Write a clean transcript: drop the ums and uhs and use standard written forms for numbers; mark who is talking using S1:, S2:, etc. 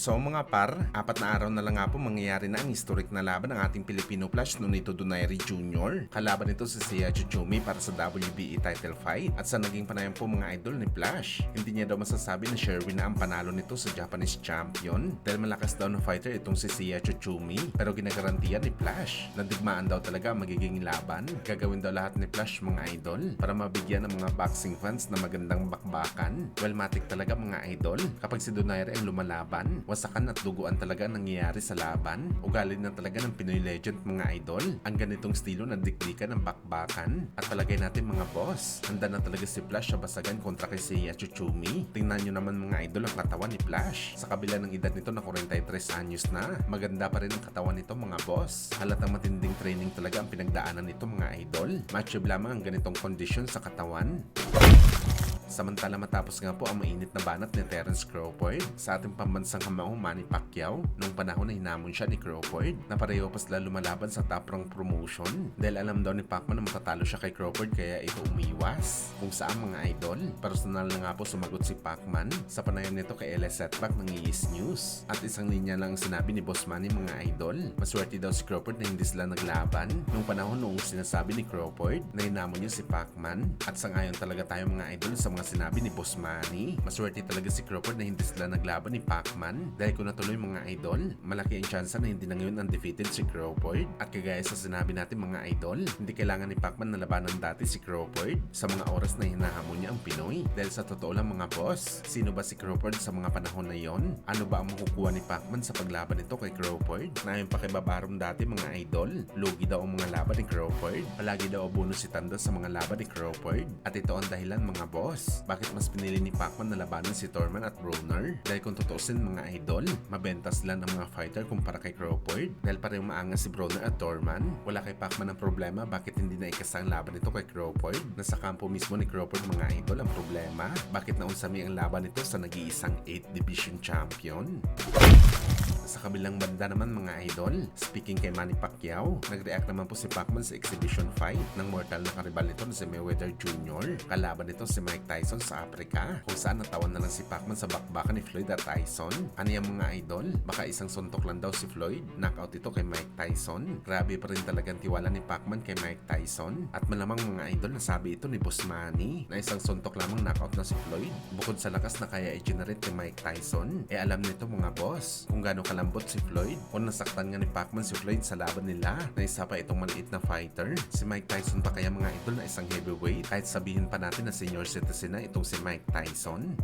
S1: So mga par, 4 na araw na lang nga po mangyayari na ang historic na laban ng ating Filipino Flash Nonito Donaire Jr. Kalaban nito si Seiya Chuchumi para sa WBE title fight at sa naging panayam po mga idol ni Flash. Hindi niya daw masasabi na Sherwin na ang panalo nito sa Japanese champion dahil malakas daw na fighter itong si Seiya Chuchumi, pero ginagarantiyan ni Flash na digmaan daw talaga ang magiging laban. Gagawin daw lahat ni Flash mga idol para mabigyan ng mga boxing fans na magandang bakbakan. Well, matik talaga mga idol kapag si Donaire ang lumalaban. Wasakan at duguan talaga nangyayari sa laban. Ugali na talaga ng Pinoy legend mga idol ang ganitong estilo ng dikdikan ng bakbakan. At palagay natin mga boss, handa na talaga si Flash sa basagan kontra kay Seiya Chuchumi. Tingnan nyo naman mga idol ang katawan ni Flash. Sa kabila ng edad nito na 43 anyos na, maganda pa rin ang katawan nito mga boss. Halatang matinding training talaga ang pinagdaanan nito mga idol. Matchup lamang ang ganitong kondisyon sa katawan. Samantala matapos nga po ang mainit na banat ni Terence Crawford sa ating pambansang kamao Manny Pacquiao noong panahon na hinamon siya ni Crawford na pareho pa sila lumalaban sa top rank promotion dahil alam daw ni Pacman na matatalo siya kay Crawford kaya ito umiwas. Kung saan mga idol, personal na nga po sumagot si Pacman sa panayam nito kay LS Setback ng ES News at isang linya lang sinabi ni Boss Manny mga idol. Maswerte daw si Crawford na hindi sila naglaban noong panahon noong sinasabi ni Crawford na hinamon niya si Pacman at sangayon talaga tayo mga idol sa mga sinabi ni Boss Manny. Maswerte talaga si Crawford na hindi sila naglaban ni Pacman dahil kung natuloy mga idol, malaki ang tsansa na hindi na ngayon undefeated si Crawford. At kagaya sa sinabi natin mga idol, hindi kailangan ni Pacman na labanan dati si Crawford sa mga oras na hinahamon niya ang Pinoy. Dahil sa totoo lang mga boss, sino ba si Crawford sa mga panahon na yon? Ano ba ang makukuha ni Pacman sa paglaban nito kay Crawford? Na yung pakibabarom dati mga idol, lugi daw ang mga laban ni Crawford. Palagi daw bonus si Tanda sa mga laban ni Crawford. At ito ang dahilan mga boss, bakit mas pinili ni Pacman na labanan si Thurman at Broner? Dahil kung tutusin mga idol, mabenta sila ng mga fighter kumpara kay Crawford. Dahil parehong maangas si Broner at Thurman, wala kay Pacman ang problema bakit hindi na ikasa ang laban nito kay Crawford. Nasa kampo mismo ni Crawford mga idol ang problema, bakit naunsami ang laban nito sa nag-iisang 8th division champion. Sa kabilang banda naman mga idol, speaking kay Manny Pacquiao, nag-react naman po si Pacman sa exhibition fight ng mortal na karibal nito na si Mayweather Jr. Kalaban nito si Mike Tyson sa Africa, kung saan natawan na lang si Pacman sa bakbakan ni Floyd at Tyson. Ano yung mga idol? Baka isang suntok lang daw si Floyd, knockout ito kay Mike Tyson. Grabe pa rin talagang tiwala ni Pacman kay Mike Tyson. At malamang mga idol, nasabi ito ni Boss Manny na isang suntok lamang knockout na si Floyd. Bukod sa lakas na kaya i-generate ni Mike Tyson, alam nito mga boss kung gaano kalambot si Floyd o nasaktan nga ni Pacman si Floyd sa laban nila na isa pa itong maliit na fighter. Si Mike Tyson pa kaya mga idol na isang heavyweight kahit sabihin pa natin na senior citizen na itong si Mike Tyson.